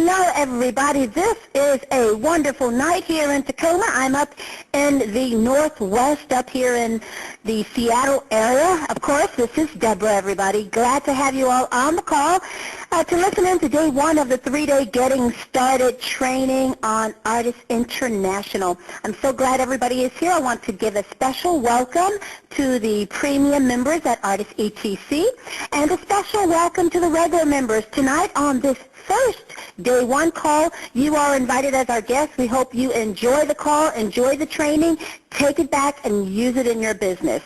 Hello, everybody. This is a wonderful night here in Tacoma. I'm up in the Northwest, up here in the Seattle area. Of course, this is Deborah, everybody. Glad to have you all on the call to listen in to day one of the 3-day Getting Started training on Ardyss International. I'm so glad everybody is here. I want to give a special welcome to the premium members at Ardyss ETC and a special welcome to the regular members. Tonight on this first day one call, you are invited as our guests. We hope you enjoy the call, enjoy the training, take it back and use it in your business.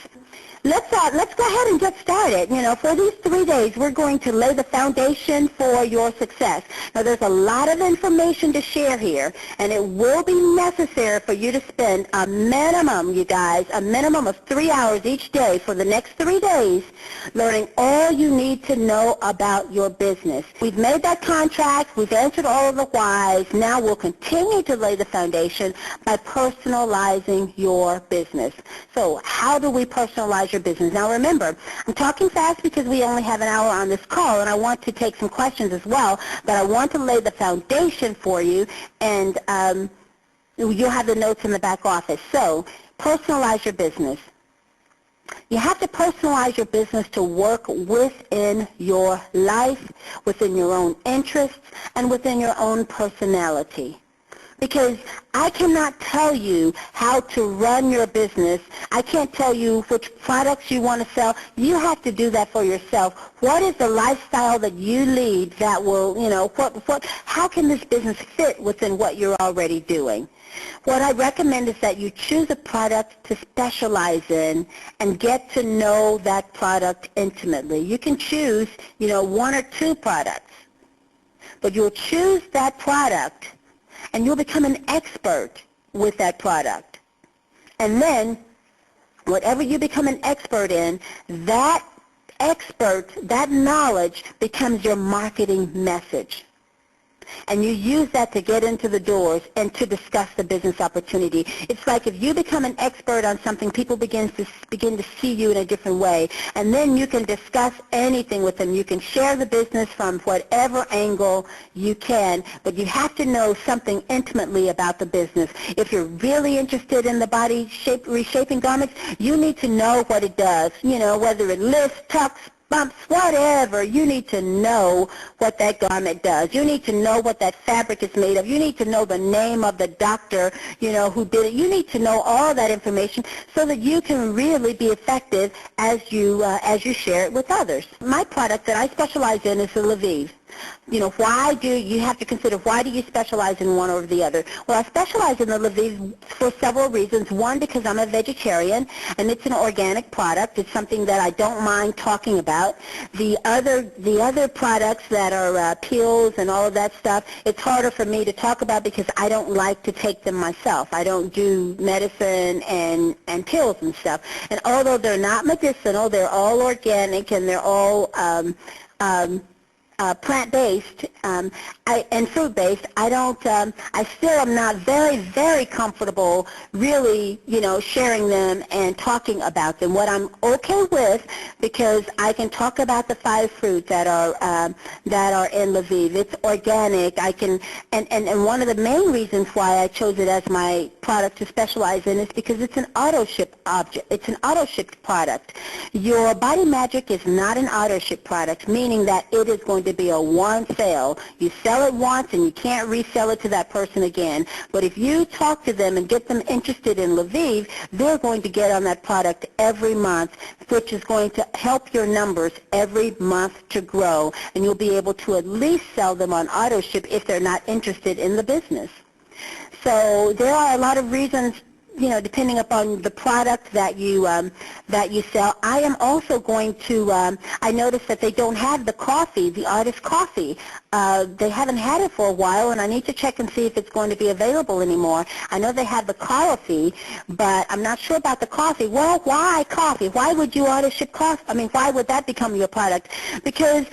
Let's go ahead and get started. For these 3 days, we're going to lay the foundation for your success. Now, there's a lot of information to share here, and it will be necessary for you to spend a minimum, you guys, a minimum of 3 hours each day for the next 3 days learning all you need to know about your business. We've made that contract. We've answered all of the whys. Now we'll continue to lay the foundation by personalizing your business. So how do we personalize your business? Now remember, I'm talking fast because we only have an hour on this call, and I want to take some questions as well, but I want to lay the foundation for you, and you'll have the notes in the back office. So personalize your business. You have to personalize your business to work within your life, within your own interests, and within your own personality. Because I cannot tell you how to run your business. I can't tell you which products you want to sell. You have to do that for yourself. What is the lifestyle that you lead that will, how can this business fit within what you're already doing? What I recommend is that you choose a product to specialize in and get to know that product intimately. You can choose, 1 or 2 products, but you'll choose that product and you'll become an expert with that product. And then, whatever you become an expert in, that knowledge becomes your marketing message. And you use that to get into the doors and to discuss the business opportunity. It's like if you become an expert on something, people begin to see you in a different way. And then you can discuss anything with them. You can share the business from whatever angle you can, but you have to know something intimately about the business. If you're really interested in the body reshaping garments, you need to know what it does. Whether it lifts, tucks, bumps, whatever, you need to know what that garment does. You need to know what that fabric is made of. You need to know the name of the doctor, who did it. You need to know all that information so that you can really be effective as you share it with others. My product that I specialize in is the Lviv. Why do you have to consider, why do you specialize in one over the other? Well, I specialize in the Lviv for several reasons. One, because I'm a vegetarian, and it's an organic product. It's something that I don't mind talking about. The other products that are pills and all of that stuff, it's harder for me to talk about because I don't like to take them myself. I don't do medicine and pills and stuff. And although they're not medicinal, they're all organic and they're all plant-based and food-based, I still am not very, very comfortable really, sharing them and talking about them. What I'm okay with, because I can talk about the 5 fruits that are in Lviv. It's organic. And one of the main reasons why I chose it as my product to specialize in is because it's an auto-ship object. It's an auto-shipped product. Your Body Magic is not an auto-ship product, meaning that it is going to be a one sale. You sell it once and you can't resell it to that person again. But if you talk to them and get them interested in Lviv, they're going to get on that product every month, which is going to help your numbers every month to grow. And you'll be able to at least sell them on auto ship if they're not interested in the business. So there are a lot of reasons, depending upon the product that you sell. I am also going to, I noticed that they don't have the coffee, the Ardyss coffee. They haven't had it for a while, and I need to check and see if it's going to be available anymore. I know they have the coffee, but I'm not sure about the coffee. Well, why coffee? Why would you auto ship coffee? I mean, why would that become your product? Because,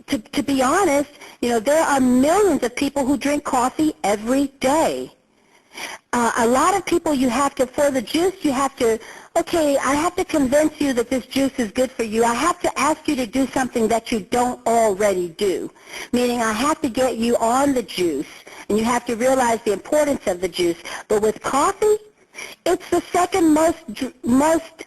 to be honest, there are millions of people who drink coffee every day. A lot of people, for the juice, you have to, okay, I have to convince you that this juice is good for you. I have to ask you to do something that you don't already do, meaning I have to get you on the juice, and you have to realize the importance of the juice. But with coffee, it's the second most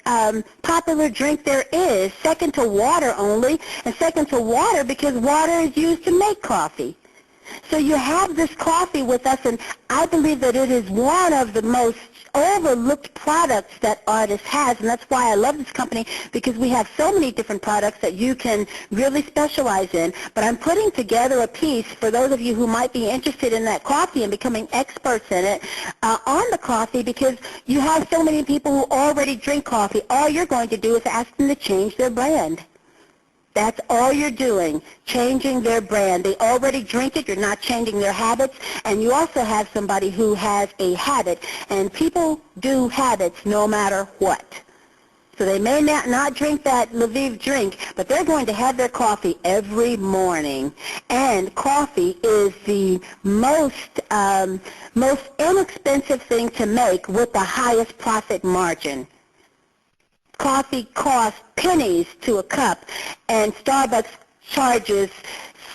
popular drink there is, second to water only, and second to water because water is used to make coffee. So you have this coffee with us, and I believe that it is one of the most overlooked products that Ardyss has, and that's why I love this company, because we have so many different products that you can really specialize in. But I'm putting together a piece for those of you who might be interested in that coffee and becoming experts in it on the coffee, because you have so many people who already drink coffee. All you're going to do is ask them to change their brand. That's all you're doing, changing their brand. They already drink it. You're not changing their habits. And you also have somebody who has a habit. And people do habits no matter what. So they may not drink that Lviv drink, but they're going to have their coffee every morning. And coffee is the most inexpensive thing to make with the highest profit margin. Coffee costs pennies to a cup, and Starbucks charges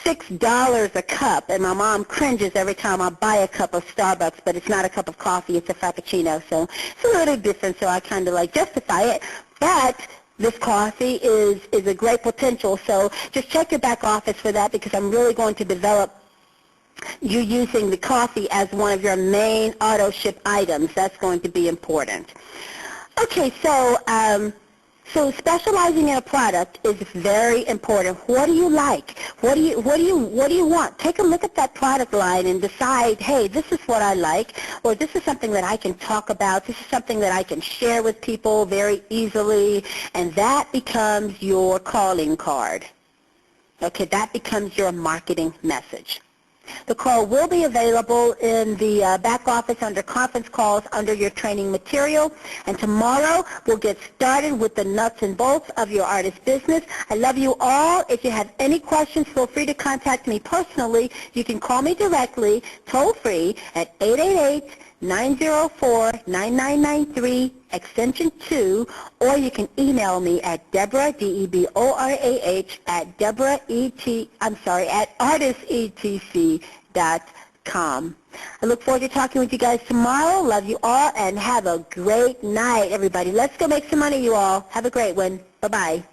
$6 a cup, and my mom cringes every time I buy a cup of Starbucks, but it's not a cup of coffee, it's a Frappuccino, so it's a little different, so I kind of like justify it, but this coffee is a great potential, so just check your back office for that, because I'm really going to develop you using the coffee as one of your main auto ship items. That's going to be important. Okay, so specializing in a product is very important. What do you like? What do you want? Take a look at that product line and decide, hey, this is what I like, or this is something that I can talk about. This is something that I can share with people very easily, and that becomes your calling card. Okay, that becomes your marketing message. The call will be available in the back office under conference calls under your training material. And tomorrow we'll get started with the nuts and bolts of your Ardyss business. I love you all. If you have any questions, feel free to contact me personally. You can call me directly, toll free, at 888-904-9993, extension 2, or you can email me at Deborah, D-E-B-O-R-A-H, at ardyssetc.com. I look forward to talking with you guys tomorrow. Love you all, and have a great night, everybody. Let's go make some money, you all. Have a great one. Bye-bye.